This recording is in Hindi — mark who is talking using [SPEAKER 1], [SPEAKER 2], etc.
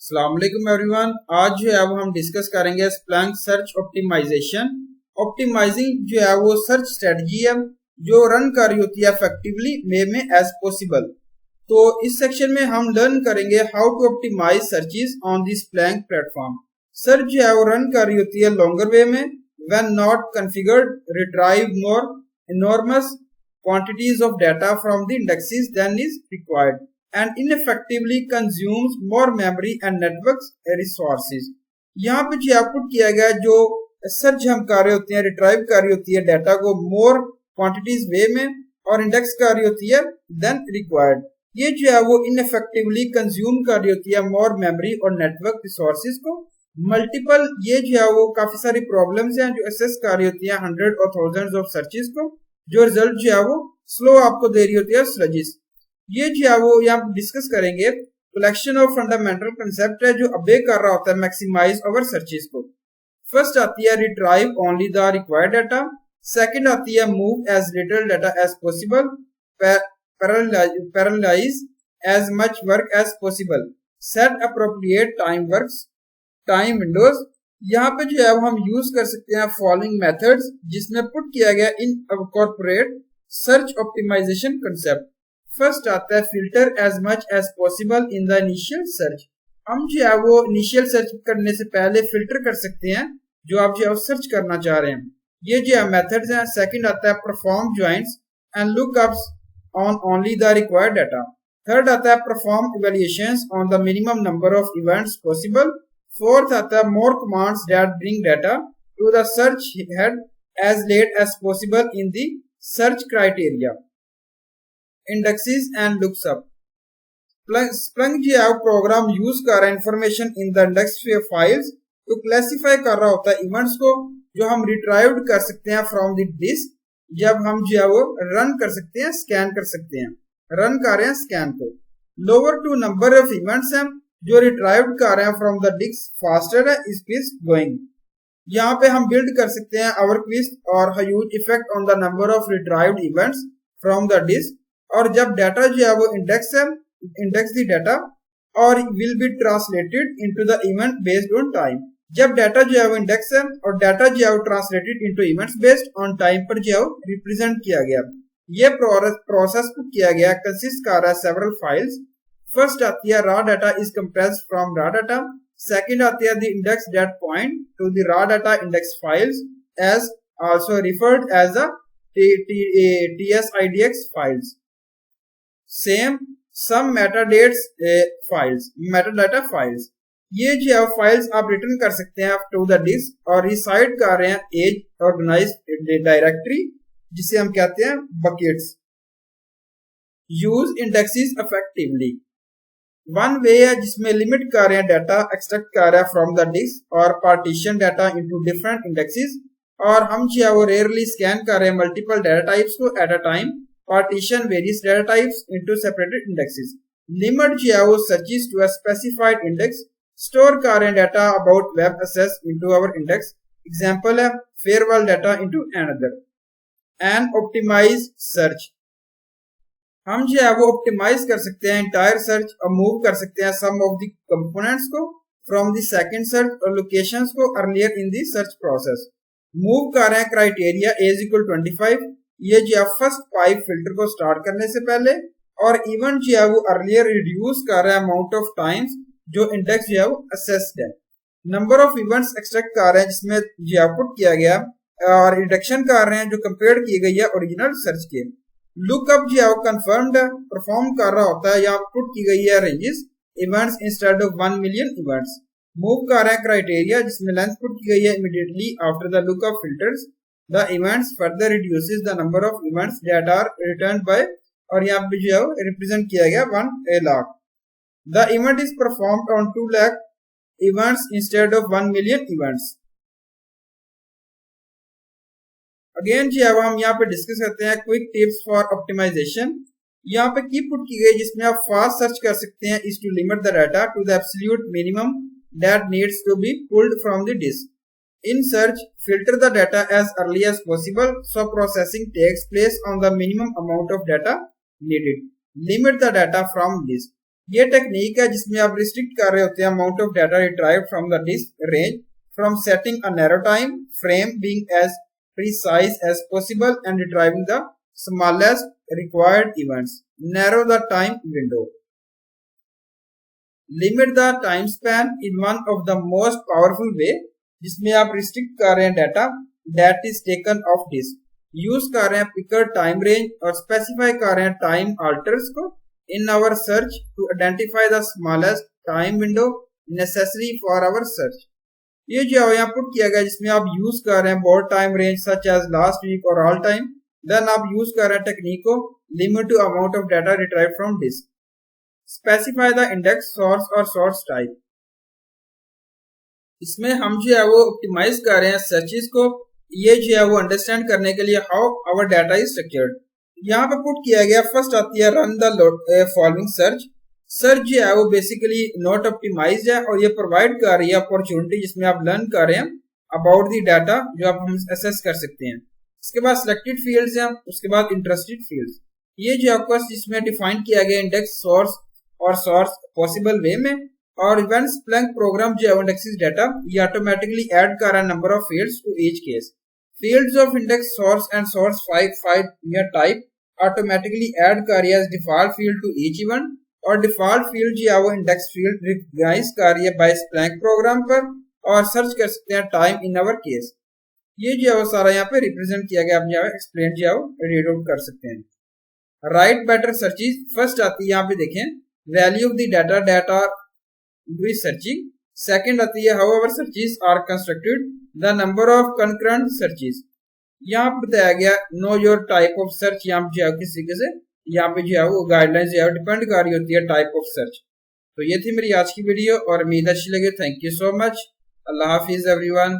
[SPEAKER 1] अस्सलाम वालेकुम एवरीवन। आज जो है वो हम डिस्कस करेंगे स्प्लैंक सर्च ऑप्टिमाइजेशन। ऑप्टिमाइजिंग जो है वो सर्च स्ट्रेटजी है जो रन कर रही होती है इफेक्टिवली वे में एज पॉसिबल। तो इस सेक्शन में हम लर्न करेंगे how to optimise searches on the Splunk platform. Search जो है वो रन कर रही होती है लॉन्गर वे में when not configured retrieve more enormous quantities of data from the indexes than is required and ineffectively consumes more memory and network resources। यहाँ पे जो आउटपुट किया गया जो सर्च हम कर रहे होते हैं रिट्राइव कर रही होती है डाटा को मोर क्वांटिटीज वे में और इंडेक्स कर रही होती है देन रिक्वायर्ड। ये जो है वो इनफेक्टिवली कंज्यूम कर रही होती है मोर मेमोरी और नेटवर्क रिसोर्सेज को। मल्टीपल ये जो है वो काफी सारी प्रॉब्लम्स हैं जो असेस कर रही होती है हंड्रेड और थाउजेंड्स ऑफ सर्चेस को, जो रिजल्ट जो है वो स्लो आपको दे रही होती है स्लजिस। ये जो है वो यहाँ डिस्कस करेंगे कलेक्शन ऑफ फंडामेंटल कंसेप्ट है जो अबे कर रहा होता है मैक्सिमाइज ओवर सर्चेस को। फर्स्ट आती है retrieve only the required data, second आती है move as little data as possible, parallelise as much work as possible, set appropriate time windows. यहाँ पे जो है वो हम यूज कर सकते हैं फॉलोइंग मेथड्स जिसमें पुट किया गया in corporate search optimisation concept. First आता है filter as much as possible in the initial search. हम जो है वो इनिशियल सर्च करने से पहले फिल्टर कर सकते हैं जो आप जो है सर्च करना चाह रहे हैं। ये जो है मेथड्स हैं। सेकंड आता है perform joins and lookups on only the required data. Third आता है perform evaluations on the minimum number of events possible. Fourth आता है more commands that bring data to the search head as late as possible in the search criteria. Indexes and lookups. Splunk जो है प्रोग्राम यूज कर रहा है information in the index files to classify कर रहा होता है इवेंट्स को जो हम रिट्राइव्ड कर सकते हैं फ्रॉम द डिस्क। जब हम जो है वो रन कर सकते हैं स्कैन कर सकते हैं, रन कर रहे हैं स्कैन को। Lower to number of events हैं जो रिट्राइव्ड कर रहे हैं फ्रॉम द डिस्क फास्टर है इज क्विस्ट गोइंग। यहाँ पे हम बिल्ड कर सकते हैं आवर क्विस्ट और huge effect on the number of retrieved events from the disk. और जब डाटा जो है वो इंडेक्स है, इंडेक्स द डाटा और will be translated into the event based on time. जब डाटा जो है वो इंडेक्स है और डाटा जो है वो translated into events based on time पर जो है वो रिप्रेजेंट किया गया। ये प्रोसेस किया गया कंसिस्ट कर रहा है सेवरल फाइल्स। फर्स्ट आती है raw data is compressed from raw data, second आती है the index that point to the raw data index files as also referred as the TSIDX files, same some metadata files। ये जो फाइल्स आप रिटर्न कर सकते हैं टू द डिस्क और रिसाइड कर रहे हैं एज ऑर्गेनाइज्ड डायरेक्टरी जिसे हम कहते हैं buckets. Use indexes effectively. One way है जिसमें लिमिट कर रहे हैं डाटा एक्सट्रैक्ट कर रहा है फ्रॉम द डिस्क और partition data into different indexes. और हम जो है वो रेयरली स्कैन कर रहे हैं मल्टीपल डाटा टाइप्स को at a time. Partition various data types into separated indexes. Limit जो है वो searches to a specified index. Store कर रहे हैं data about web access into our index. Example है firewall data into another. And optimise search. हम जो है वो ऑप्टिमाइज कर सकते हैं एंटायर सर्च और मूव कर सकते हैं सम ऑफ द कंपोनेंट्स को फ्रॉम द सेकंड सर्च और लोकेशंस को earlier in the search process. Move कर रहे हैं क्राइटेरिया एज इक्वल 25। ये जो है फर्स्ट पाइप फिल्टर को स्टार्ट करने से पहले और इवेंट जो है वो अर्लियर रिड्यूस कर रहा है अमाउंट ऑफ टाइम्स जो इंडेक्स जो है वो असेस्ड है। नंबर ऑफ इवेंट्स एक्सट्रैक्ट कर रहे हैं जिसमें जो आउटपुट किया गया और रिडक्शन कर रहे हैं जो कंपेयर की गई है ओरिजिनल सर्च के। लुकअप जो है वो कंफर्म्ड परफॉर्म कर रहा होता है या पुट की गई है ranges events instead of 1 million events. Move कर रहा है क्राइटेरिया जिसमें लेंथ पुट की गई है immediately after the lookup filters the events further reduces the number of events that are returned by और यहाँ पे जो है रिप्रेजेंट किया गया 1 lakh. The event is performed on 2 lakh events instead of 1 million events. Again जो है हम यहाँ पे डिस्कस करते हैं क्विक टिप्स फॉर ऑप्टिमाइजेशन। यहाँ पे की पुट की गई जिसमें आप फास्ट सर्च कर सकते हैं is to limit the data to the absolute minimum that needs to be pulled from the disk. In search filter the data as early as possible so processing takes place on the minimum amount of data needed. Limit the data from list. ये टेक्निक है जिसमें आप रिस्ट्रिक्ट कर रहे होते हैं amount of data retrieved from the disk range from setting a narrow time frame being as precise as possible and retrieving the smallest required events. Narrow the time window. Limit the time span in one of the most powerful way जिसमें आप रिस्ट्रिक्ट कर रहे हैं data that is taken off disk. Use कर रहे हैं पिकर टाइम रेंज और स्पेसिफाई कर रहे हैं टाइम अल्टर्स को in our search to identify the smallest time window necessary for our search. ये जो यहाँ पुट किया गया जिसमें आप यूज कर रहे हैं board time range such as last week और ऑल टाइम, देन आप यूज कर रहे हैं टेक्निक को limit to amount of data retrieve from disk. Specify the index source और सोर्स टाइप. इसमें हम जो है वो ऑप्टिमाइज कर रहे हैं सर्चेस को, ये जो है वो अंडरस्टैंड करने के लिए how our data is structured. यहाँ पे पुट किया गया फर्स्ट आती है run the following search. Search जो है वो बेसिकली नॉट ऑप्टिमाइज्ड है और ये प्रोवाइड कर रही है अपॉर्चुनिटी जिसमें आप लर्न कर रहे हैं अबाउट द डाटा जो आप हम एसेस कर सकते हैं. इसके बाद सिलेक्टेड फील्ड्स हैं, उसके बाद इंटरेस्टेड फील्ड्स. ये जो आपका जिसमें डिफाइन किया गया इंडेक्स सोर्स और सोर्स पॉसिबल वे में, और इवेंट स्प्लैंक प्रोग्राम जो है इंडेक्सेस डाटा ये ऑटोमेटिकली ऐड कर रहा है number of fields to each case. Fields of index source and source file या टाइप ऑटोमेटिकली ऐड कर रही है default field to each event, और डिफॉल्ट फील्ड जो है वो इंडेक्स फील्ड रिकॉग्नाइज कर रही है बाय स्प्लैंक प्रोग्राम पर, और सर्च कर सकते हैं टाइम इन आवर केस. ये जो है वो सारा यहाँ पे रिप्रेजेंट किया गया, आप यहाँ पे एक्सप्लेन जो है वो रीड आउट कर सकते हैं. राइट बेटर सर्चेस फर्स्ट आती है, यहाँ पे देखें value of the data data do searching. Second आती है how our searches are constructed, the number of concurrent searches. यहाँ पे बताया गया know your type of search. यहाँ पे जो है किस तरीके से यहाँ पे जो है वो गाइडलाइंस जो है डिपेंड कर रही होती है टाइप ऑफ सर्च. तो ये थी मेरी आज की वीडियो और उम्मीद अच्छी लगे. Thank you so much. Allah Hafiz everyone.